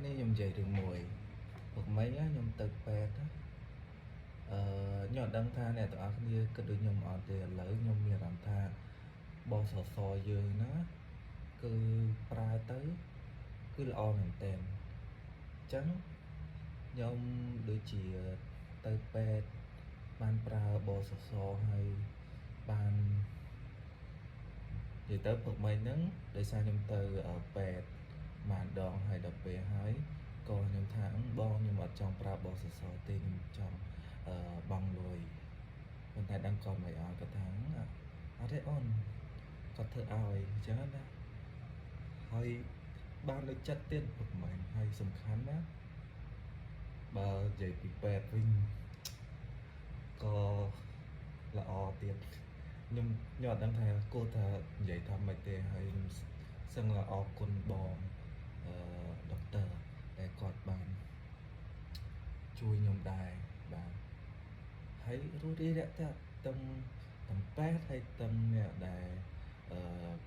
នេះខ្ញុំនិយាយរឿងមួយពុកមិញខ្ញុំទៅពេទ្យខ្ញុំអត់ដឹងថាអ្នកទាំងអស់គ្នាគិតដូចខ្ញុំអត់ទេឥឡូវខ្ញុំមានអារម្មណ៍ថាបសសយើងណាគឺប្រើទៅគឺល្អមែនទែនអញ្ចឹងខ្ញុំដូចជាទៅពេទ្យបានប្រើបសសហើយបាននិយាយទៅពុកមិញហ្នឹងដោយសារខ្ញុំទៅពេទ្យបានដងហើយដល់ពេលហើយក៏ខ្ញុំថាបងខ្ញុំអត់ចង់ប្រើបសសទេខ្ញុំចង់បង់លុយប៉ុន្តែដឹងគាត់មិនអត់គាត់ថាអត់ទេអូនគាត់ធ្វើឲ្យអញ្ចឹងណាហើយបានលើកចិត្តទៀតពុកមិញហើយសំខាន់ណាបើនិយាយពីពេទ្យវិញក៏ល្អទៀតខ្ញុំអត់ដឹងថាគួរថានិយាយថាម៉េចទេហើយខ្ញុំសឹងអរគុណបងដុកទ័រដែលគាត់បានជួយខ្ញុំដែរបាទហើយរស់រាយរាក់ទាក់ទាំងពេទ្យហើយទាំងអ្នកដែល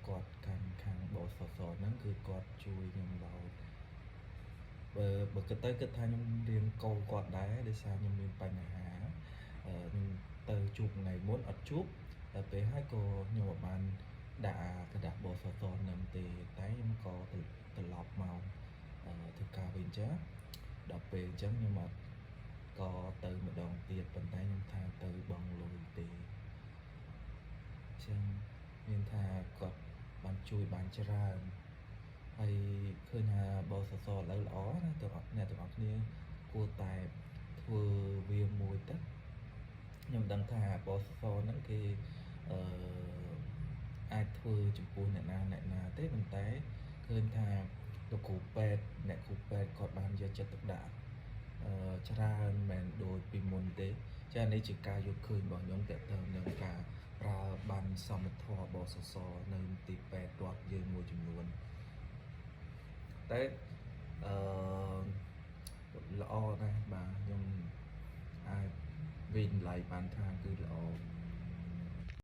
គាត់កាន់ខាងបសសហ្នឹងគឺគាត់ជួយខ្ញុំដល់បើគិតទៅគិតថាខ្ញុំរៀនកោគាត់ដែរដោយសារខ្ញុំមានបញ្ហាខ្ញុំទៅជួបថ្ងៃមុនអត់ជួបដល់ពេលហើយក៏ខ្ញុំបានដាក់กระดาษបសសនឹងទេតែខ្ញុំក៏ត្រឡប់មកធ្វើការវិញចឹងដល់ពេលអញ្ចឹងខ្ញុំអត់ក៏ទៅម្ដងទៀតប៉ុន្តែខ្ញុំថាទៅបងលុយទេអញ្ចឹងមានថាគាត់បានជួយបានច្រើនហើយឃើញថាបសសឥឡូវល្អណាអ្នកទាំងអស់គ្នាគួរតែធ្វើវាមួយទៅខ្ញុំដឹងថាបសសហ្នឹងគេអាចធ្វើចំពោះអ្នកណាទេប៉ុន្តែឃើញថាលោកគ្រូពេទ្យអ្នកគ្រូពេទ្យគាត់បានយកចិត្តទុកដាក់ច្រើនមិនដូចពីមុនទេចានេះជាការយកឃើញរបស់ខ្ញុំតើទៅនឹងការប្រើបានសមត្ថភាពបសសនៅទីពេទ្យរដ្ឋយើងមួយចំនួនតែល្អណាស់បាទខ្ញុំអាចវិនិច្ឆ័យបានថាគឺល្អ